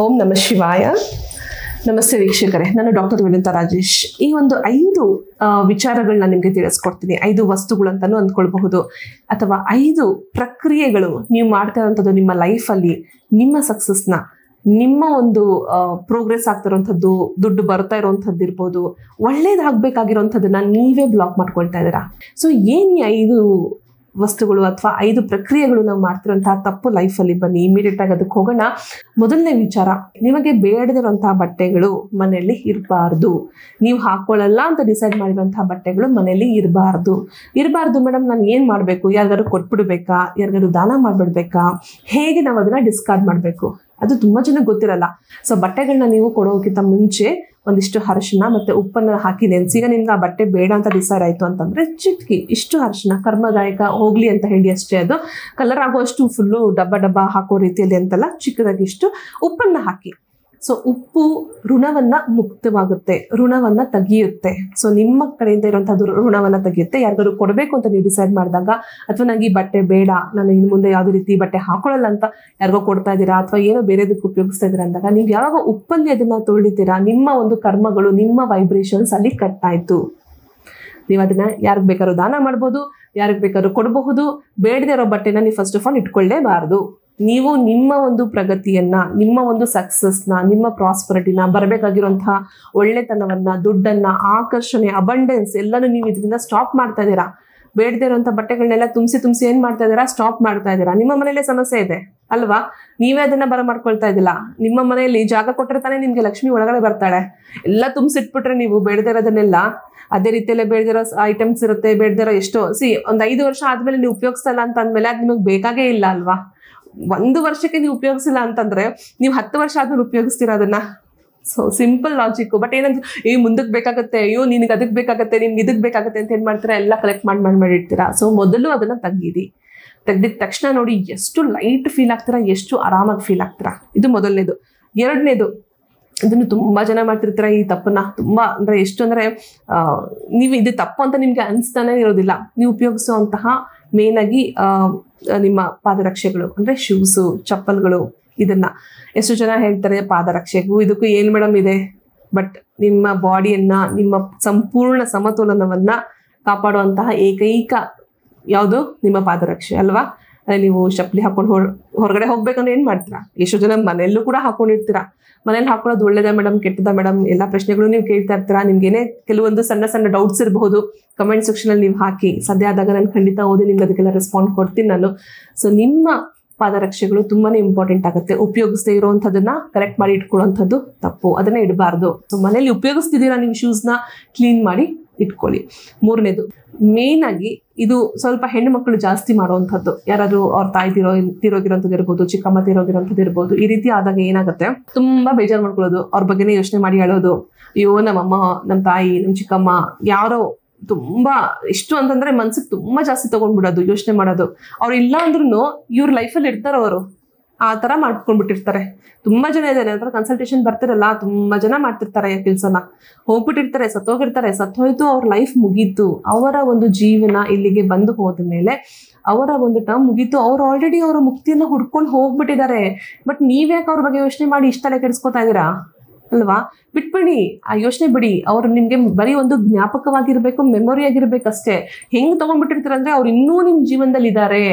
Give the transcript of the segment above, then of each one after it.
ಓಂ ನಮಃ ಶಿವಾಯ. ನಮಸ್ತೆ ವೀಕ್ಷಕರೇ, ನಾನು ಡಾಕ್ಟರ್ ವಿನಿತಾ ರಾಜೇಶ್. ಈ ಒಂದು 5 ವಿಚಾರಗಳನ್ನ ನಿಮಗೆ ತಿಳಿಸ್ಕೊಡ್ತೀನಿ. 5 ವಸ್ತುಗಳು ಅಂತಾನು ಅಂದ್ಕೊಳ್ಬಹುದು, ಅಥವಾ 5 ಪ್ರಕ್ರಿಯೆಗಳು ನೀವು ಮಾಡ್ತಾ ಇರುವಂಥದ್ದು ನಿಮ್ಮ ಲೈಫಲ್ಲಿ ನಿಮ್ಮ ಸಕ್ಸಸ್ನ, ನಿಮ್ಮ ಒಂದು ಪ್ರೋಗ್ರೆಸ್ ಆಗ್ತಿರೋಂಥದ್ದು, ದುಡ್ಡು ಬರ್ತಾ ಇರೋವಂಥದ್ದು ಇರ್ಬೋದು, ಒಳ್ಳೇದಾಗಬೇಕಾಗಿರೋಂಥದ್ದನ್ನ ನೀವೇ ಬ್ಲಾಕ್ ಮಾಡ್ಕೊಳ್ತಾ ಇದ್ದೀರಾ. ಸೊ ಏನು ಈ 5 ವಸ್ತುಗಳು ಅಥವಾ 5 ಪ್ರಕ್ರಿಯೆಗಳು ನಾವು ಮಾಡ್ತಿರೋಂತಹ ತಪ್ಪು ಲೈಫಲ್ಲಿ? ಬನ್ನಿ ಇಮಿಡಿಯೇಟ್ ಆಗಿ ಅದಕ್ಕೆ ಹೋಗೋಣ. ಮೊದಲನೇ ವಿಚಾರ, ನಿಮಗೆ ಬೇಡದಿರುವಂತಹ ಬಟ್ಟೆಗಳು ಮನೆಯಲ್ಲಿ ಇರಬಾರ್ದು. ನೀವು ಹಾಕೊಳ್ಳಲ್ಲ ಅಂತ ಡಿಸೈಡ್ ಮಾಡಿರುವಂತಹ ಬಟ್ಟೆಗಳು ಮನೆಯಲ್ಲಿ ಇರಬಾರ್ದು. ಮೇಡಮ್, ನಾನು ಏನು ಮಾಡಬೇಕು? ಯಾರಿಗಾರು ಕೊಟ್ಬಿಡ್ಬೇಕಾ? ಯಾರಿಗಾರು ದಾನ ಮಾಡಿಬಿಡ್ಬೇಕಾ? ಹೇಗೆ ನಾವು ಅದನ್ನ ಡಿಸ್ಕಾರ್ಡ್ ಮಾಡಬೇಕು? ಅದು ತುಂಬ ಜನಕ್ಕೆ ಗೊತ್ತಿರಲ್ಲ. ಸೊ ಬಟ್ಟೆಗಳನ್ನ ನೀವು ಕೊಡೋಕ್ಕಿಂತ ಮುಂಚೆ ಒಂದಿಷ್ಟು ಅರಿಶಿನ ಮತ್ತು ಉಪ್ಪನ್ನು ಹಾಕಿ ನೆನೆಸಿ. ಈಗ ನಿಮ್ಗೆ ಆ ಬಟ್ಟೆ ಬೇಡ ಅಂತ ಡಿಸೈಡ್ ಆಯಿತು ಅಂತಂದರೆ ಚಿಟ್ಕಿ ಇಷ್ಟು ಅರಿಶಿನ, ಕರ್ಮದಾಯಕ ಹೋಗಲಿ ಅಂತ ಹೇಳಿ ಅಷ್ಟೇ, ಅದು ಕಲರ್ ಆಗೋಷ್ಟು ಫುಲ್ಲು ಡಬ್ಬ ಹಾಕೋ ರೀತಿಯಲ್ಲಿ ಅಂತಲ್ಲ, ಚಿಕ್ಕದಾಗಿ ಇಷ್ಟು ಉಪ್ಪನ್ನು ಹಾಕಿ. ಸೊ ಉಪ್ಪು ಋಣವನ್ನು ಮುಕ್ತವಾಗುತ್ತೆ, ಋಣವನ್ನು ತೆಗೆಯುತ್ತೆ. ಸೊ ನಿಮ್ಮ ಕಡೆಯಿಂದ ಇರುವಂಥದ್ದು ಋಣವನ್ನು ತೆಗೆಯುತ್ತೆ. ಯಾರಿಗಾರು ಕೊಡಬೇಕು ಅಂತ ನೀವು ಡಿಸೈಡ್ ಮಾಡಿದಾಗ, ಅಥವಾ ನನಗೆ ಈ ಬಟ್ಟೆ ಬೇಡ, ನಾನು ಇನ್ನು ಮುಂದೆ ಯಾವುದೇ ರೀತಿ ಬಟ್ಟೆ ಹಾಕೊಳ್ಳಲ್ಲ ಅಂತ ಯಾರಿಗೋ ಕೊಡ್ತಾ ಇದ್ದೀರಾ, ಅಥವಾ ಏನೋ ಬೇರೆದಕ್ಕೆ ಉಪಯೋಗಿಸ್ತಾ ಇದ್ದೀರಾ ಅಂದಾಗ, ನೀವು ಯಾವಾಗ ಉಪ್ಪಲ್ಲಿ ಅದನ್ನು ತೊಳಿತೀರಾ, ನಿಮ್ಮ ಒಂದು ಕರ್ಮಗಳು, ನಿಮ್ಮ ವೈಬ್ರೇಷನ್ಸ್ ಅಲ್ಲಿ ಕಟ್ ಆಯಿತು. ನೀವು ಅದನ್ನ ಯಾರಿಗೆ ಬೇಕಾದ್ರೂ ದಾನ ಮಾಡ್ಬೋದು, ಯಾರಿಗೆ ಬೇಕಾದ್ರೂ ಕೊಡಬಹುದು. ಬೇಡದೇ ಇರೋ ಬಟ್ಟೆನ ನೀವು ಫಸ್ಟ್ ಆಫ್ ಆಲ್ ಇಟ್ಕೊಳ್ಳೇಬಾರ್ದು. ನೀವು ನಿಮ್ಮ ಒಂದು ಪ್ರಗತಿಯನ್ನ, ನಿಮ್ಮ ಒಂದು ಸಕ್ಸಸ್ನ, ನಿಮ್ಮ ಪ್ರಾಸ್ಪರಿಟಿನ, ಬರಬೇಕಾಗಿರುವಂತಹ ಒಳ್ಳೆತನವನ್ನ, ದುಡ್ಡನ್ನ, ಆಕರ್ಷಣೆ, ಅಬಂಡೆನ್ಸ್ ಎಲ್ಲನೂ ನೀವು ಇದರಿಂದ ಸ್ಟಾಪ್ ಮಾಡ್ತಾ ಇದ್ದೀರಾ. ಬೇಡದೇ ಇರುವಂಥ ಬಟ್ಟೆಗಳನ್ನೆಲ್ಲ ತುಂಬಿಸಿ ಏನು ಮಾಡ್ತಾ ಇದ್ದೀರಾ? ಸ್ಟಾಪ್ ಮಾಡ್ತಾ ಇದ್ದೀರಾ. ನಿಮ್ಮ ಮನೆಯಲ್ಲೇ ಸಮಸ್ಯೆ ಇದೆ ಅಲ್ವಾ? ನೀವೇ ಅದನ್ನ ಬರಮಾಡ್ಕೊಳ್ತಾ ಇದ್ದಿಲ್ಲ. ನಿಮ್ಮ ಮನೆಯಲ್ಲಿ ಜಾಗ ಕೊಟ್ಟರೆ ತಾನೇ ನಿಮ್ಗೆ ಲಕ್ಷ್ಮಿ ಒಳಗಡೆ ಬರ್ತಾಳೆ. ಎಲ್ಲ ತುಂಬಿಸಿಟ್ಬಿಟ್ರೆ ನೀವು ಬೇಡದೇ ಇರೋದನ್ನೆಲ್ಲ, ಅದೇ ರೀತಿಯಲ್ಲೇ ಬೇಡದಿರೋ ಐಟಮ್ಸ್ ಇರುತ್ತೆ, ಬೇಡದಿರೋ ಎಷ್ಟೋ. ಒಂದು 5 ವರ್ಷ ಆದ್ಮೇಲೆ ನೀವು ಉಪಯೋಗಿಸಲ್ಲ ಅಂತ ಅಂದಮೇಲೆ ಅದು ನಿಮಗೆ ಬೇಕಾಗೇ ಇಲ್ಲ ಅಲ್ವಾ? 1 ವರ್ಷಕ್ಕೆ ನೀವು ಉಪಯೋಗಿಸಿಲ್ಲ ಅಂತಂದ್ರೆ ನೀವು 10 ವರ್ಷ ಆದ್ಮೇಲೆ ಉಪಯೋಗಿಸ್ತೀರ ಅದನ್ನ. So simple logic. ಬಟ್ ಏನಂದ್ರೆ ಮುಂದಕ್ಕೆ ಬೇಕಾಗತ್ತೆ, ನಿನಗೆ ಅದಕ್ಕೆ ಬೇಕಾಗತ್ತೆ, ನಿಮ್ಗೆ ಇದಕ್ಕೆ ಬೇಕಾಗತ್ತೆ ಅಂತ ಏನ್ ಮಾಡ್ತೀರಾ? ಎಲ್ಲ ಕಲೆಕ್ಟ್ ಮಾಡಿಡ್ತೀರಾ. ಸೊ ಮೊದಲು ಅದನ್ನ ತೆಗೀರಿ. ತೆಗ್ದಿದ ತಕ್ಷಣ ನೋಡಿ ಎಷ್ಟು ಲೈಟ್ ಫೀಲ್ ಆಗ್ತೀರಾ, ಎಷ್ಟು ಆರಾಮಾಗಿ ಫೀಲ್ ಆಗ್ತೀರಾ. ಇದು ಮೊದಲನೇದು. ಎರಡನೇದು, ಇದನ್ನು ತುಂಬ ಜನ ಮಾಡ್ತಿರ್ತೀರ ಈ ತಪ್ಪನ್ನ. ತುಂಬ ಅಂದರೆ ಎಷ್ಟು ಅಂದರೆ, ನೀವು ಇದು ತಪ್ಪು ಅಂತ ನಿಮಗೆ ಅನಿಸ್ತಾನೆ ಇರೋದಿಲ್ಲ. ನೀವು ಉಪಯೋಗಿಸುವಂತಹ ಮೇನಾಗಿ ನಿಮ್ಮ ಪಾದರಕ್ಷೆಗಳು, ಅಂದರೆ ಶೂಸು, ಚಪ್ಪಲ್ಗಳು, ಇದನ್ನ ಎಷ್ಟು ಜನ ಹೇಳ್ತಾರೆ ಪಾದರಕ್ಷೆಗೂ ಇದಕ್ಕೂ ಏನು ಮೇಡಮ್ ಇದೆ? ಬಟ್ ನಿಮ್ಮ ಬಾಡಿಯನ್ನ, ನಿಮ್ಮ ಸಂಪೂರ್ಣ ಸಮತೋಲನವನ್ನ ಕಾಪಾಡುವಂತಹ ಏಕೈಕ ಯಾವುದು? ನಿಮ್ಮ ಪಾದರಕ್ಷೆ ಅಲ್ವಾ? ನೀವು ಚಪ್ಪಲಿ ಹಾಕೊಂಡು ಹೊರಗಡೆ ಹೋಗ್ಬೇಕಂದ್ರೆ ಏನು ಮಾಡ್ತೀರಾ? ಎಷ್ಟೋ ಜನ ಮನೆಯಲ್ಲೂ ಕೂಡ ಹಾಕೊಂಡಿರ್ತೀರಾ. ಮನೇಲಿ ಹಾಕೊಳ್ಳೋದು ಒಳ್ಳೇದಾ ಮೇಡಮ್, ಕೆಟ್ಟದಾ ಮೇಡಮ್, ಎಲ್ಲ ಪ್ರಶ್ನೆಗಳು ನೀವು ಕೇಳ್ತಾ ಇರ್ತೀರಾ. ನಿಮ್ಗೇನೆ ಕೆಲವೊಂದು ಸಣ್ಣ ಡೌಟ್ಸ್ ಇರಬಹುದು. ಕಮೆಂಟ್ ಸೆಕ್ಷನಲ್ಲಿ ನೀವು ಹಾಕಿ, ಸದ್ಯ ಆದಾಗ ನಾನು ಖಂಡಿತ ಓದಿ ನಿಮ್ಗೆ ಅದಕ್ಕೆಲ್ಲ ರೆಸ್ಪಾಂಡ್ ಕೊಡ್ತೀನಿ ನಾನು. ಸೊ ನಿಮ್ಮ ಪಾದರಕ್ಷೆಗಳು ತುಂಬಾನೇ ಇಂಪಾರ್ಟೆಂಟ್ ಆಗುತ್ತೆ. ಉಪಯೋಗಿಸದೇ ಇರುವಂಥದ್ದನ್ನ ಕರೆಕ್ಟ್ ಮಾಡಿ ಇಟ್ಕೊಳ್ಳುವಂಥದ್ದು ತಪ್ಪು, ಅದನ್ನ ಇಡಬಾರ್ದು. ಸೊ ಮನೇಲಿ ಉಪಯೋಗಿಸ್ತಿದ್ದೀರಾ, ನೀವು ಶೂಸ್ನ ಕ್ಲೀನ್ ಮಾಡಿ ಇಟ್ಕೊಳ್ಳಿ. ಮೂರನೇದು, ಮೇನ್ ಆಗಿ ಇದು ಸ್ವಲ್ಪ ಹೆಣ್ಣು ಮಕ್ಕಳು ಜಾಸ್ತಿ ಮಾಡುವಂಥದ್ದು. ಯಾರಾದ್ರೂ ಅವ್ರ ತಾಯಿ ತೀರೋಗಿರೋಂಥದ್ದು ಇರ್ಬೋದು, ಚಿಕ್ಕಮ್ಮ ತೀರೋಗಿರೋಂಥದ್ದು ಇರ್ಬೋದು. ಈ ರೀತಿ ಆದಾಗ ಏನಾಗುತ್ತೆ, ತುಂಬಾ ಬೇಜಾರು ಮಾಡ್ಕೊಳ್ಳೋದು, ಅವ್ರ ಬಗ್ಗೆನೇ ಯೋಚನೆ ಮಾಡಿ ಹೇಳೋದು. ಅಯ್ಯೋ ನಮ್ಮಮ್ಮ, ನಮ್ಮ ತಾಯಿ, ನಮ್ಮ ಚಿಕ್ಕಮ್ಮ ಯಾರೋ ತುಂಬಾ ಎಷ್ಟು ಅಂತಂದ್ರೆ ಮನ್ಸಿಗೆ ತುಂಬಾ ಜಾಸ್ತಿ ತಗೊಂಡ್ಬಿಡೋದು, ಯೋಚನೆ ಮಾಡೋದು. ಅವ್ರು ಇಲ್ಲ ಅಂದ್ರೂ ಇವ್ರ ಲೈಫಲ್ಲಿ ಇರ್ತಾರ ಅವರು, ಆ ತರ ಮಾಡ್ಕೊಂಡ್ಬಿಟ್ಟಿರ್ತಾರೆ. ತುಂಬಾ ಜನ ಇದ್ದಾರೆ ಅಂದ್ರೆ ಕನ್ಸಲ್ಟೇಷನ್ ಬರ್ತಿರಲ್ಲ, ತುಂಬಾ ಜನ ಮಾಡ್ತಿರ್ತಾರೆ ಕೆಲಸನ. ಹೋಗ್ಬಿಟ್ಟಿರ್ತಾರೆ, ಸತ್ತೋಯ್ತು, ಅವ್ರ ಲೈಫ್ ಮುಗೀತು, ಅವರ ಒಂದು ಜೀವನ ಇಲ್ಲಿಗೆ ಬಂದು ಹೋದ ಮೇಲೆ ಅವರ ಒಂದು ಟರ್ಮ್ ಮುಗೀತು. ಅವ್ರು ಆಲ್ರೆಡಿ ಅವರ ಮುಕ್ತಿಯನ್ನ ಹುಡ್ಕೊಂಡು ಹೋಗ್ಬಿಟ್ಟಿದ್ದಾರೆ. ಬಟ್ ನೀವ್ಯಾಕೆ ಅವ್ರ ಬಗ್ಗೆ ಯೋಚನೆ ಮಾಡಿ ಇಷ್ಟೆಲ್ಲ ಕೆಡಿಸ್ಕೊತಾ ಇದ್ದೀರಾ ಅಲ್ವಾ? ಬಿಟ್ಬಿಡಿ, ಆ ಯೋಚನೆ ಬಿಡಿ. ಅವ್ರು ನಿಮ್ಗೆ ಬರೀ ಒಂದು ಜ್ಞಾಪಕವಾಗಿರ್ಬೇಕು, ಮೆಮೊರಿ ಆಗಿರ್ಬೇಕಷ್ಟೇ. ಹೆಂಗ್ ತಗೊಂಡ್ಬಿಟ್ಟಿರ್ತಾರೆ ಅಂದ್ರೆ ಅವ್ರು ಇನ್ನೂ ನಿಮ್ ಜೀವನದಲ್ಲಿ ಇದ್ದಾರೆ.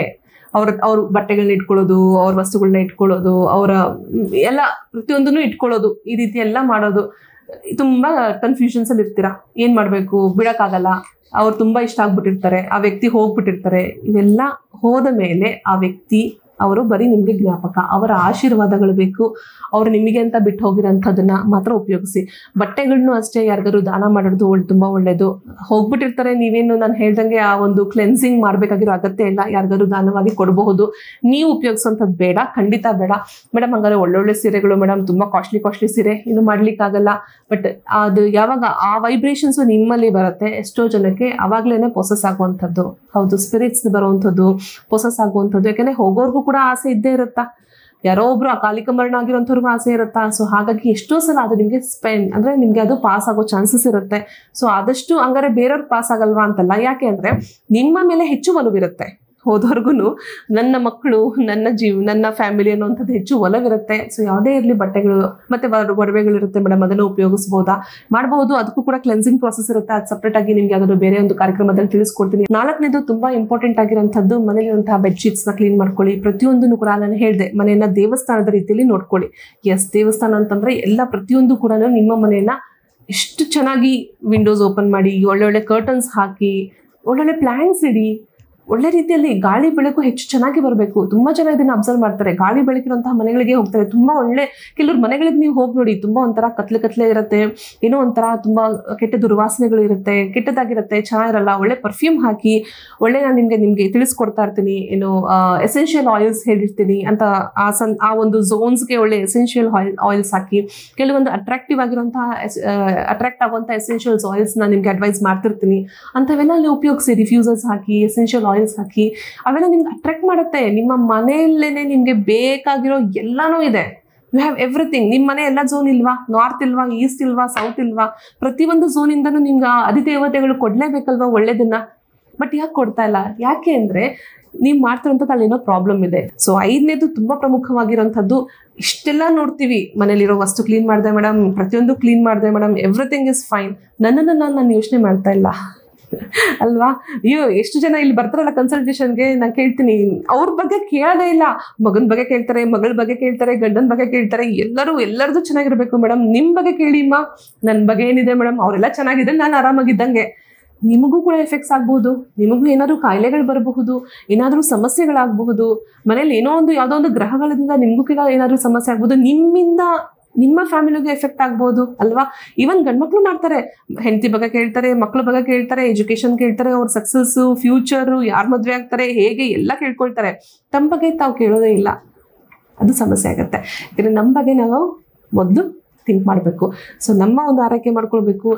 ಅವ್ರ ಬಟ್ಟೆಗಳನ್ನ ಇಟ್ಕೊಳ್ಳೋದು, ಅವ್ರ ವಸ್ತುಗಳನ್ನ ಇಟ್ಕೊಳ್ಳೋದು, ಅವರ ಎಲ್ಲ ಪ್ರತಿಯೊಂದನ್ನು ಇಟ್ಕೊಳ್ಳೋದು, ಈ ರೀತಿ ಎಲ್ಲ ಮಾಡೋದು. ತುಂಬಾ ಕನ್ಫ್ಯೂಷನ್ಸ್ ಅಲ್ಲಿ ಇರ್ತೀರಾ. ಏನ್ ಮಾಡ್ಬೇಕು, ಬಿಡಕ್ಕಾಗಲ್ಲ. ಅವ್ರು ತುಂಬಾ ಇಷ್ಟ ಆಗ್ಬಿಟ್ಟಿರ್ತಾರೆ, ಆ ವ್ಯಕ್ತಿ ಹೋಗ್ಬಿಟ್ಟಿರ್ತಾರೆ. ಇವೆಲ್ಲ ಹೋದ ಮೇಲೆ ಆ ವ್ಯಕ್ತಿ ಅವರು ಬರೀ ನಿಮ್ಗೆ ಜ್ಞಾಪಕ, ಅವರ ಆಶೀರ್ವಾದಗಳು ಬೇಕು. ಅವ್ರು ನಿಮಗೆ ಅಂತ ಬಿಟ್ಟು ಹೋಗಿರೋಂಥದ್ದನ್ನ ಮಾತ್ರ ಉಪಯೋಗಿಸಿ. ಬಟ್ಟೆಗಳನ್ನು ಅಷ್ಟೇ ಯಾರಿಗಾರು ದಾನ ಮಾಡೋದು ತುಂಬಾ ಒಳ್ಳೇದು. ಹೋಗ್ಬಿಟ್ಟಿರ್ತಾರೆ, ನೀವೇನು ನಾನು ಹೇಳ್ದಂಗೆ ಆ ಒಂದು ಕ್ಲೆನ್ಸಿಂಗ್ ಮಾಡ್ಬೇಕಾಗಿರೋ ಅಗತ್ಯ ಇಲ್ಲ. ಯಾರಿಗಾರು ದಾನವಾಗಿ ಕೊಡಬಹುದು. ನೀವು ಉಪಯೋಗಿಸೋಂಥದ್ದು ಬೇಡ, ಖಂಡಿತ ಬೇಡ. ಮೇಡಮ್ ಹಂಗಾರೆ ಒಳ್ಳೊಳ್ಳೆ ಸೀರೆಗಳು ಮೇಡಮ್, ತುಂಬಾ ಕಾಸ್ಟ್ಲಿ ಸೀರೆ, ಇನ್ನು ಮಾಡ್ಲಿಕ್ಕಾಗಲ್ಲ. ಬಟ್ ಅದು ಯಾವಾಗ ಆ ವೈಬ್ರೇಷನ್ಸ್ ನಿಮ್ಮಲ್ಲಿ ಬರುತ್ತೆ, ಎಷ್ಟೋ ಜನಕ್ಕೆ ಅವಾಗ್ಲೇನೆ ಪೊಸೆಸ್ ಆಗುವಂಥದ್ದು. ಹೌದು, ಸ್ಪಿರಿಟ್ಸ್ ಬರುವಂಥದ್ದು, ಪೊಸೆಸ್ ಆಗುವಂಥದ್ದು. ಯಾಕಂದ್ರೆ ಹೋಗೋರ್ಗು ಕೂಡ ಆಸೆ ಇದ್ದೇ ಇರುತ್ತಾ. ಯಾರೋ ಒಬ್ರು ಅಕಾಲಿಕ ಮರಣ ಆಗಿರೋಂಥವ್ರಿಗೂ ಆಸೆ ಇರುತ್ತಾ. ಸೊ ಹಾಗಾಗಿ ಎಷ್ಟೋ ಸಲ ಅದು ನಿಮಗೆ ಅಂದ್ರೆ ನಿಮ್ಗೆ ಅದು ಪಾಸ್ ಆಗೋ ಚಾನ್ಸಸ್ ಇರುತ್ತೆ. ಸೊ ಆದಷ್ಟು ಹಂಗಾರೆ ಬೇರೆಯವ್ರಿಗೆ ಪಾಸ್ ಆಗಲ್ವಾ ಅಂತಲ್ಲ, ಯಾಕೆ ಅಂದ್ರೆ ನಿಮ್ಮ ಮೇಲೆ ಹೆಚ್ಚು ಒಲವಿರುತ್ತೆ. ಹೋದವರೆಗೂ ನನ್ನ ಮಕ್ಕಳು, ನನ್ನ ಫ್ಯಾಮಿಲಿ ಅನ್ನುವಂಥದ್ದು ಹೆಚ್ಚು ಒಲವಿರುತ್ತೆ. ಸೊ ಯಾವುದೇ ಇರಲಿ ಬಟ್ಟೆಗಳು ಮತ್ತೆ ಒಡವೆಗಳಿರುತ್ತೆ ಮೇಡಮ್, ಅದನ್ನು ಉಪಯೋಗಿಸಬಹುದಾ, ಮಾಡಬಹುದು. ಅದಕ್ಕೂ ಕೂಡ ಕ್ಲೆನ್ಸಿಂಗ್ ಪ್ರಾಸೆಸ್ ಇರುತ್ತೆ, ಅದು ಸಪ್ರೇಟ್ ಆಗಿ ನಿಮ್ಗೆ ಯಾವ್ದಾದ್ರು ಬೇರೆ ಒಂದು ಕಾರ್ಯಕ್ರಮದಲ್ಲಿ ತಿಳಿಸ್ಕೊಡ್ತೀನಿ. 4ನೇದು ತುಂಬಾ ಇಂಪಾರ್ಟೆಂಟ್ ಆಗಿರುವಂತದ್ದು, ಮನೆಯಲ್ಲಿರುವಂತಹ ಬೆಡ್ಶೀಟ್ಸ್ ನ ಕ್ಲೀನ್ ಮಾಡ್ಕೊಳ್ಳಿ. ಪ್ರತಿಯೊಂದನ್ನು ಕೂಡ ನಾನು ಹೇಳಿದೆ, ಮನೆಯನ್ನ ದೇವಸ್ಥಾನದ ರೀತಿಯಲ್ಲಿ ನೋಡ್ಕೊಳ್ಳಿ. ಎಸ್, ದೇವಸ್ಥಾನ ಅಂತಂದ್ರೆ ಎಲ್ಲ ಪ್ರತಿಯೊಂದು ಕೂಡ ನಿಮ್ಮ ಮನೆಯನ್ನ ಎಷ್ಟು ಚೆನ್ನಾಗಿ ವಿಂಡೋಸ್ ಓಪನ್ ಮಾಡಿ, ಒಳ್ಳೊಳ್ಳೆ ಕರ್ಟನ್ಸ್ ಹಾಕಿ, ಒಳ್ಳೊಳ್ಳೆ ಪ್ಲಾಂಟ್ಸ್ ಇಡಿ, ಒಳ್ಳೆ ರೀತಿಯಲ್ಲಿ ಗಾಳಿ ಬೆಳಕು ಹೆಚ್ಚು ಚೆನ್ನಾಗಿ ಬರಬೇಕು. ತುಂಬಾ ಜನ ಇದನ್ನ ಅಬ್ಸರ್ವ್ ಮಾಡ್ತಾರೆ, ಗಾಳಿ ಬೆಳಕಿರುವಂತಹ ಮನೆಗಳಿಗೆ ಹೋಗ್ತಾರೆ. ತುಂಬಾ ಒಳ್ಳೆ ಕೆಲವ್ರ ಮನೆಗಳಿಗೆ ನೀವು ಹೋಗಿ ನೋಡಿ, ತುಂಬಾ ಒಂಥರ ಕತ್ಲೆ ಇರುತ್ತೆ, ಏನೋ ಒಂಥರ ತುಂಬಾ ಕೆಟ್ಟ ದುರ್ವಾಸನೆಗಳು ಇರುತ್ತೆ, ಕೆಟ್ಟದಾಗಿರುತ್ತೆ, ಚೆನ್ನಾಗಿರಲ್ಲ. ಒಳ್ಳೆ ಪರ್ಫ್ಯೂಮ್ ಹಾಕಿ, ಒಳ್ಳೆ ನಾನು ನಿಮ್ಗೆ ತಿಳಿಸ್ಕೊಡ್ತಾ ಇರ್ತೀನಿ, ಏನು ಎಸೆನ್ಷಿಯಲ್ ಆಯಿಲ್ಸ್ ಹೇಳಿರ್ತೀನಿ ಅಂತ. ಆ ಒಂದು ಝೋನ್ಸ್ಗೆ ಒಳ್ಳೆ ಎಸೆನ್ಷಿಯಲ್ ಆಯಿಲ್ಸ್ ಹಾಕಿ, ಕೆಲವೊಂದು ಅಟ್ರಾಕ್ಟಿವ್ ಆಗಿರುವಂತಹ ಅಟ್ರಾಕ್ಟ್ ಆಗುವಂತಹ ಎಸೆನ್ಷಿಯಲ್ಸ್ ಆಯಿಲ್ಸ್ ನಾನು ನಿಮ್ಗೆ ಅಡ್ವೈಸ್ ಮಾಡ್ತಿರ್ತೀನಿ. ಅಂತವೆಲ್ಲ ಅಲ್ಲಿ ಉಪಯೋಗಿಸಿ, ಡಿಫ್ಯೂಸರ್ಸ್ ಹಾಕಿ, ಎಸೆನ್ಷಿಯಲ್ ಆಯಿಲ್ಸ್ ಹಾಕಿ, ಅವೆಲ್ಲ ನಿಮ್ಗೆ ಅಟ್ರಾಕ್ಟ್ ಮಾಡುತ್ತೆ. ನಿಮ್ಮ ಮನೆಯಲ್ಲೇನೆ ನಿಮ್ಗೆ ಬೇಕಾಗಿರೋ ಎಲ್ಲಾನು ಇದೆ. You have everything. ನಿಮ್ಮ ಮನೆ ಎಲ್ಲ ಝೋನ್ ಇಲ್ವಾ, ನಾರ್ತ್ ಇಲ್ವಾ, ಈಸ್ಟ್ ಇಲ್ವಾ, ಸೌತ್ ಇಲ್ವಾ, ಪ್ರತಿಯೊಂದು ಝೋನಿಂದನೂ ನಿಮ್ಗೆ ಅಧಿದೇವತೆಗಳು ಕೊಡ್ಲೇಬೇಕಲ್ವಾ ಒಳ್ಳೇದನ್ನ. ಬಟ್ ಯಾಕೆ ಕೊಡ್ತಾ ಇಲ್ಲ? ಯಾಕೆ ಅಂದ್ರೆ ನೀವು ಮಾಡ್ತಿರೋಂಥದ್ದು ಅಲ್ಲೇನೋ ಪ್ರಾಬ್ಲಮ್ ಇದೆ. ಸೊ 5ನೇದು ತುಂಬಾ ಪ್ರಮುಖವಾಗಿರೋಂಥದ್ದು, ಇಷ್ಟೆಲ್ಲ ನೋಡ್ತೀವಿ, ಮನೇಲಿರೋ ವಸ್ತು ಕ್ಲೀನ್ ಮಾಡಿದೆ ಮೇಡಮ್, ಪ್ರತಿಯೊಂದು ಕ್ಲೀನ್ ಮಾಡಿದೆ ಮೇಡಮ್, ಎವ್ರಿಥಿಂಗ್ ಇಸ್ ಫೈನ್. ನನ್ನನ್ನು ನಾನು ಯೋಚನೆ ಮಾಡ್ತಾ ಇಲ್ಲ ಅಲ್ವಾ? ಅಯ್ಯೋ, ಎಷ್ಟು ಜನ ಇಲ್ಲಿ ಬರ್ತಾರಲ್ಲ ಕನ್ಸಲ್ಟೇಷನ್ಗೆ, ನಾನು ಕೇಳ್ತೀನಿ, ಅವ್ರ ಬಗ್ಗೆ ಕೇಳೋದೇ ಇಲ್ಲ. ಮಗನ ಬಗ್ಗೆ ಕೇಳ್ತಾರೆ, ಮಗಳ ಬಗ್ಗೆ ಕೇಳ್ತಾರೆ, ಗಂಡನ ಬಗ್ಗೆ ಕೇಳ್ತಾರೆ. ಎಲ್ಲರದು ಚೆನ್ನಾಗಿರ್ಬೇಕು ಮೇಡಮ್, ನಿಮ್ ಬಗ್ಗೆ ಕೇಳಿಮ್ಮ. ನನ್ನ ಬಗ್ಗೆ ಏನಿದೆ ಮೇಡಮ್, ಅವರೆಲ್ಲ ಚೆನ್ನಾಗಿದೆ, ನಾನು ಆರಾಮಾಗಿದ್ದಂಗೆ. ನಿಮಗೂ ಕೂಡ ಎಫೆಕ್ಟ್ಸ್ ಆಗ್ಬಹುದು, ನಿಮಗೂ ಏನಾದ್ರು ಕಾಯಿಲೆಗಳು ಬರಬಹುದು, ಏನಾದ್ರೂ ಸಮಸ್ಯೆಗಳಾಗಬಹುದು, ಮನೇಲಿ ಏನೋ ಒಂದು ಯಾವುದೋ ಒಂದು ಗ್ರಹಗಳಿಂದ ನಿಮ್ಗೂ ಕೂಡ ಏನಾದ್ರೂ ಸಮಸ್ಯೆ ಆಗ್ಬಹುದು, ನಿಮ್ಮಿಂದ ನಿಮ್ಮ ಫ್ಯಾಮಿಲಿಗೆ ಎಫೆಕ್ಟ್ ಆಗ್ಬೋದು ಅಲ್ವಾ? ಈವನ್ ಗಂಡ್ಮಕ್ಳು ಮಾಡ್ತಾರೆ, ಹೆಂಡತಿ ಬಗ್ಗೆ ಕೇಳ್ತಾರೆ, ಮಕ್ಳ ಬಗ್ಗೆ ಕೇಳ್ತಾರೆ, ಎಜುಕೇಶನ್ ಕೇಳ್ತಾರೆ, ಅವ್ರ ಸಕ್ಸಸ್, ಫ್ಯೂಚರು, ಯಾರು ಮದುವೆ ಆಗ್ತಾರೆ, ಹೇಗೆ ಎಲ್ಲ ಕೇಳ್ಕೊಳ್ತಾರೆ. ತಮ್ಮ ಬಗ್ಗೆ ತಾವು ಕೇಳೋದೇ ಇಲ್ಲ, ಅದು ಸಮಸ್ಯೆ ಆಗುತ್ತೆ. ಯಾಕಂದ್ರೆ ನಮ್ಮ ಬಗ್ಗೆ ನಾವು ಮೊದಲು ಥಿಂಕ್ ಮಾಡಬೇಕು. ಸೊ ನಮ್ಮ ಒಂದು ಆರೈಕೆ ಮಾಡ್ಕೊಳ್ಬೇಕು.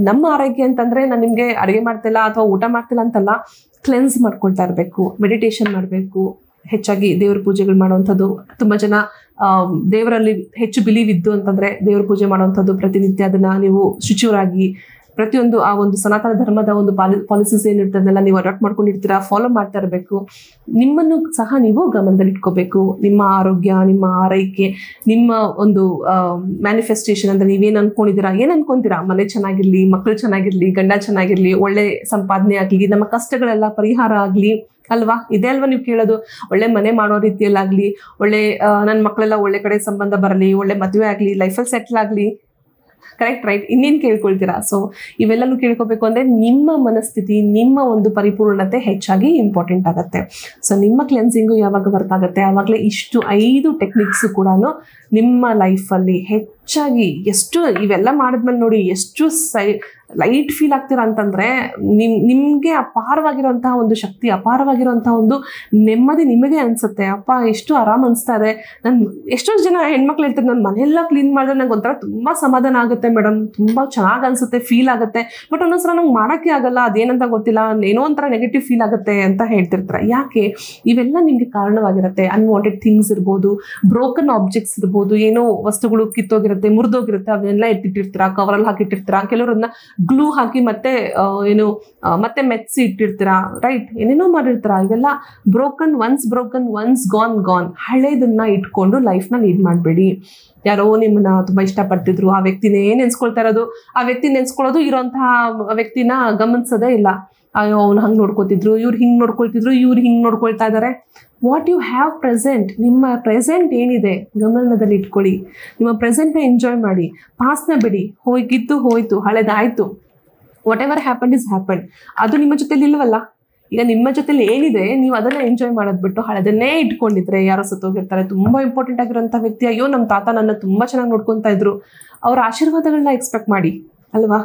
ನಮ್ಮ ಆರೈಕೆ ಅಂತಂದ್ರೆ ನಾನು ನಿಮ್ಗೆ ಅಡುಗೆ ಮಾಡ್ತಿಲ್ಲ ಅಥವಾ ಊಟ ಮಾಡ್ತಿಲ್ಲ ಅಂತಲ್ಲ, ಕ್ಲೆನ್ಸ್ ಮಾಡ್ಕೊಳ್ತಾ ಇರಬೇಕು, ಮೆಡಿಟೇಷನ್ ಮಾಡಬೇಕು, ಹೆಚ್ಚಾಗಿ ದೇವ್ರ ಪೂಜೆಗಳು ಮಾಡುವಂಥದ್ದು. ತುಂಬಾ ಜನ ದೇವರಲ್ಲಿ ಹೆಚ್ಚು ಬಿಲೀವ್ ಇದ್ದು ಅಂತಂದ್ರೆ ದೇವ್ರ ಪೂಜೆ ಮಾಡುವಂಥದ್ದು ಪ್ರತಿನಿತ್ಯ, ಅದನ್ನ ನೀವು ಶುಚಿವರಾಗಿ ಪ್ರತಿಯೊಂದು ಆ ಒಂದು ಸನಾತನ ಧರ್ಮದ ಒಂದು ಪಾಲಿಸೀಸ್ ಏನಿರ್ತದನ್ನೆಲ್ಲ ನೀವು ಅಡಾಪ್ಟ್ ಮಾಡ್ಕೊಂಡಿರ್ತೀರಾ, ಫಾಲೋ ಮಾಡ್ತಾ ಇರಬೇಕು. ನಿಮ್ಮನ್ನು ಸಹ ನೀವು ಗಮನದಲ್ಲಿ ಇಟ್ಕೋಬೇಕು. ನಿಮ್ಮ ಆರೋಗ್ಯ, ನಿಮ್ಮ ಆರೈಕೆ, ನಿಮ್ಮ ಒಂದು ಮ್ಯಾನಿಫೆಸ್ಟೇಷನ್ ಅಂದ್ರೆ ನೀವೇನು ಅನ್ಕೊಂಡಿದ್ದೀರಾ, ಏನ್ ಅನ್ಕೊಂತೀರಾ, ಮನೆ ಚೆನ್ನಾಗಿರ್ಲಿ, ಮಕ್ಕಳು ಚೆನ್ನಾಗಿರ್ಲಿ, ಗಂಡ ಚೆನ್ನಾಗಿರ್ಲಿ, ಒಳ್ಳೆ ಸಂಪಾದನೆ ಆಗ್ಲಿ, ನಮ್ಮ ಕಷ್ಟಗಳೆಲ್ಲ ಪರಿಹಾರ ಆಗ್ಲಿ ಅಲ್ವಾ? ಇದೇ ಅಲ್ವಾ ನೀವು ಕೇಳೋದು? ಒಳ್ಳೆ ಮನೆ ಮಾಡೋ ರೀತಿಯಲ್ಲಾಗ್ಲಿ, ಒಳ್ಳೆ ನನ್ನ ಮಕ್ಕಳೆಲ್ಲ ಒಳ್ಳೆ ಕಡೆ ಸಂಬಂಧ ಬರಲಿ, ಒಳ್ಳೆ ಮದುವೆ ಆಗ್ಲಿ, ಲೈಫಲ್ಲಿ ಸೆಟ್ಲ್ ಆಗ್ಲಿ. Correct, right? ಇನ್ನೇನು ಕೇಳ್ಕೊಳ್ತೀರಾ? ಸೊ ಇವೆಲ್ಲನೂ ಕೇಳ್ಕೋಬೇಕು ಅಂದ್ರೆ ನಿಮ್ಮ ಮನಸ್ಥಿತಿ, ನಿಮ್ಮ ಒಂದು ಪರಿಪೂರ್ಣತೆ ಹೆಚ್ಚಾಗಿ ಇಂಪಾರ್ಟೆಂಟ್ ಆಗುತ್ತೆ. ಸೊ ನಿಮ್ಮ ಕ್ಲೆನ್ಸಿಂಗು ಯಾವಾಗ ವರ್ಕ್ ಆಗುತ್ತೆ, ಆವಾಗಲೇ ಇಷ್ಟು 5 ಟೆಕ್ನಿಕ್ಸ್ ಕೂಡ ನಿಮ್ಮ ಲೈಫಲ್ಲಿ ಹೆಚ್ಚಾಗಿ ಎಷ್ಟು ಇವೆಲ್ಲ ಮಾಡಿದ್ಮೇಲೆ ನೋಡಿ ಎಷ್ಟು ಲೈಟ್ ಫೀಲ್ ಆಗ್ತೀರಾ ಅಂತಂದ್ರೆ ನಿಮ್ಗೆ ಅಪಾರವಾಗಿರುವಂತಹ ಒಂದು ಶಕ್ತಿ, ಅಪಾರವಾಗಿರುವಂತಹ ಒಂದು ನೆಮ್ಮದಿ ನಿಮಗೆ ಅನ್ಸುತ್ತೆ. ಅಪ್ಪ ಎಷ್ಟು ಆರಾಮ್ ಅನ್ಸ್ತಾ ಇದೆ. ಎಷ್ಟೋ ಜನ ಹೆಣ್ಮಕ್ಳು ಹೇಳ್ತಾರೆ, ನನ್ನ ಮನೆಯೆಲ್ಲ ಕ್ಲೀನ್ ಮಾಡಿದ್ರೆ ನಂಗೆ ಒಂಥರ ತುಂಬಾ ಸಮಾಧಾನ ಆಗುತ್ತೆ ಮೇಡಮ್, ತುಂಬಾ ಚೆನ್ನಾಗಿ ಅನ್ಸುತ್ತೆ, ಫೀಲ್ ಆಗುತ್ತೆ. ಬಟ್ ಒಂದೊಂದ್ಸಲ ನಂಗೆ ಮಾಡೋಕ್ಕೆ ಆಗಲ್ಲ, ಅದೇನಂತ ಗೊತ್ತಿಲ್ಲ, ಏನೋ ಒಂಥರ ನೆಗೆಟಿವ್ ಫೀಲ್ ಆಗುತ್ತೆ ಅಂತ ಹೇಳ್ತಿರ್ತಾರೆ. ಯಾಕೆ? ಇವೆಲ್ಲ ನಿಮ್ಗೆ ಕಾರಣವಾಗಿರುತ್ತೆ. ಅನ್ವಾಂಟೆಡ್ ಥಿಂಗ್ಸ್ ಇರ್ಬೋದು, ಬ್ರೋಕನ್ ಆಬ್ಜೆಕ್ಟ್ಸ್ ಇರ್ಬೋದು, ಏನೋ ವಸ್ತುಗಳು ಕಿತ್ತೋಗಿರುತ್ತೆ, ಮುರಿದೋಗಿರುತ್ತೆ, ಅವನ್ನೆಲ್ಲ ಎತ್ತಿಟ್ಟಿರ್ತೀರಾ, ಕವರಲ್ಲಿ ಹಾಕಿಟ್ಟಿರ್ತೀರಾ, ಕೆಲವರನ್ನ ಗ್ಲೂ ಹಾಕಿ ಮತ್ತೆ ಮತ್ತೆ ಮೆತ್ಸಿ ಇಟ್ಟಿರ್ತೀರಾ, ರೈಟ್? ಏನೇನೋ ಮಾಡಿರ್ತೀರಾ. ಇವೆಲ್ಲ ಒನ್ಸ್ ಗಾನ್. ಹಳೇದನ್ನ ಇಟ್ಕೊಂಡು ಲೈಫ್ನ ಲೀಡ್ ಮಾಡಬೇಡಿ. ಯಾರೋ ನಿಮ್ಮನ್ನ ತುಂಬಾ ಇಷ್ಟಪಡ್ತಿದ್ರು, ಆ ವ್ಯಕ್ತಿನೇ ನೆನ್ಸ್ಕೊಳ್ತಾ ಇರೋದು, ಆ ವ್ಯಕ್ತಿ ನೆನ್ಸ್ಕೊಳ್ಳೋದು, ಇರೋಂತಹ ವ್ಯಕ್ತಿನ ಗಮನಿಸೋದೇ ಇಲ್ಲ. ಅವ್ನು ಹಂಗೆ ನೋಡ್ಕೊತಿದ್ರು, ಇವ್ರು ಹಿಂಗೆ ನೋಡ್ಕೊಳ್ತಿದ್ರು, ಇವ್ರು ಹಿಂಗೆ ನೋಡ್ಕೊಳ್ತಾ ಇದ್ದಾರೆ. ವಾಟ್ ಯು ಹ್ಯಾವ್ ಪ್ರೆಸೆಂಟ್, ನಿಮ್ಮ ಪ್ರೆಸೆಂಟ್ ಏನಿದೆ ಗಮನದಲ್ಲಿ ಇಟ್ಕೊಳ್ಳಿ. ನಿಮ್ಮ ಪ್ರೆಸೆಂಟ್ನ ಎಂಜಾಯ್ ಮಾಡಿ, ಪಾಸ್ನ ಬಿಡಿ. ಹೋಯ್ತು, ಹಳೆದಾಯ್ತು. Whatever happen is happen. ಅದು ನಿಮ್ಮ ಜೊತೆಲಿ ಇಲ್ವಲ್ಲ. ಈಗ ನಿಮ್ಮ ಜೊತೆಲಿ ಏನಿದೆ ನೀವು ಅದನ್ನ ಎಂಜಾಯ್ ಮಾಡೋದ್ ಬಿಟ್ಟು ಹಳೆದನ್ನೇ ಇಟ್ಕೊಂಡಿದ್ರೆ, ಯಾರೋ ಸತ್ತೋಗಿರ್ತಾರೆ, ತುಂಬಾ ಇಂಪಾರ್ಟೆಂಟ್ ಆಗಿರೋಂಥ ವ್ಯಕ್ತಿ, ಅಯ್ಯೋ ನಮ್ಮ ತಾತ ನನ್ನ ತುಂಬಾ ಚೆನ್ನಾಗಿ ನೋಡ್ಕೊತಾ ಇದ್ರು, ಅವ್ರ ಆಶೀರ್ವಾದಗಳನ್ನ ಎಕ್ಸ್ಪೆಕ್ಟ್ ಮಾಡಿ ಅಲ್ವಾ?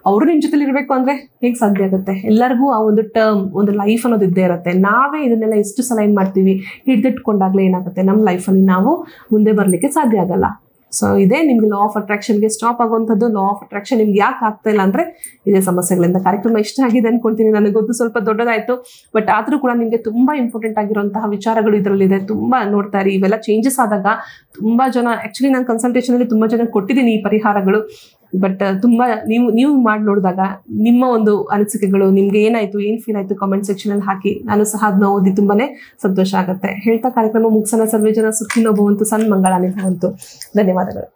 ಅವರು ನಿಮ್ಮ ಜೊತೆಲಿ ಇರಬೇಕು ಅಂದ್ರೆ ಹೇಗೆ ಸಾಧ್ಯ ಆಗುತ್ತೆ? ಎಲ್ಲರಿಗೂ ಆ ಒಂದು ಟರ್ಮ್, ಒಂದು ಲೈಫ್ ಅನ್ನೋದು ಇದ್ದೇ ಇರುತ್ತೆ. ನಾವೇ ಇದನ್ನೆಲ್ಲ ಎಷ್ಟು ಸಲ ಏನ್ ಮಾಡ್ತೀವಿ, ಹಿಡ್ದಿಟ್ಕೊಂಡಾಗ್ಲೇ ಏನಾಗುತ್ತೆ, ನಮ್ಮ ಲೈಫಲ್ಲಿ ನಾವು ಮುಂದೆ ಬರ್ಲಿಕ್ಕೆ ಸಾಧ್ಯ ಆಗಲ್ಲ. ಸೊ ಇದೇ ನಿಮ್ಗೆ ಲಾ ಆಫ್ ಅಟ್ರಾಕ್ಷನ್ಗೆ ಸ್ಟಾಪ್ ಆಗುವಂಥದ್ದು. ಲಾ ಆಫ್ ಅಟ್ರಾಕ್ಷನ್ ನಿಮ್ಗೆ ಯಾಕೆ ಆಗ್ತಾ ಇಲ್ಲ ಅಂದ್ರೆ ಇದೇ ಸಮಸ್ಯೆಗಳಿಂದ. ಕಾರ್ಯಕ್ರಮ ಇಷ್ಟ ಆಗಿದೆ ಅನ್ಕೊಳ್ತೀನಿ, ನನಗೆ ಗೊತ್ತು ಸ್ವಲ್ಪ ದೊಡ್ಡದಾಯ್ತು, ಬಟ್ ಆದ್ರೂ ಕೂಡ ನಿಮ್ಗೆ ತುಂಬಾ ಇಂಪಾರ್ಟೆಂಟ್ ಆಗಿರುವಂತಹ ವಿಚಾರಗಳು ಇದರಲ್ಲಿದೆ. ತುಂಬಾ ನೋಡ್ತಾ ಇರಿ. ಇವೆಲ್ಲ ಚೇಂಜಸ್ ಆದಾಗ ತುಂಬಾ ಜನ, ಆಕ್ಚುಲಿ ನಾನು ಕನ್ಸಲ್ಟೇಷನ್ ಅಲ್ಲಿ ತುಂಬಾ ಜನ ಕೊಟ್ಟಿದ್ದೀನಿ ಈ ಪರಿಹಾರಗಳು. ಬಟ್ ತುಂಬಾ ನೀವು ಮಾಡಿ ನೋಡಿದಾಗ ನಿಮ್ಮ ಒಂದು ಅನಿಸಿಕೆಗಳು, ನಿಮ್ಗೆ ಏನಾಯ್ತು, ಏನ್ ಫೀಲ್ ಆಯ್ತು ಕಾಮೆಂಟ್ ಸೆಕ್ಷನ್ ಅಲ್ಲಿ ಹಾಕಿ. ನಾನು ಸಹ ಅದನ್ನ ಓದಿ ತುಂಬಾನೇ ಸಂತೋಷ ಆಗುತ್ತೆ. ಹೇಳ್ತಾ ಕಾರ್ಯಕ್ರಮ ಮುಗಿಸೋಣ. ಸರ್ವೇ ಜನ ಸುಖಿನೋ ಭವಂತು, ಸನ್ಮಂಗಳಾನಿ ಭವಂತು. ಧನ್ಯವಾದಗಳು.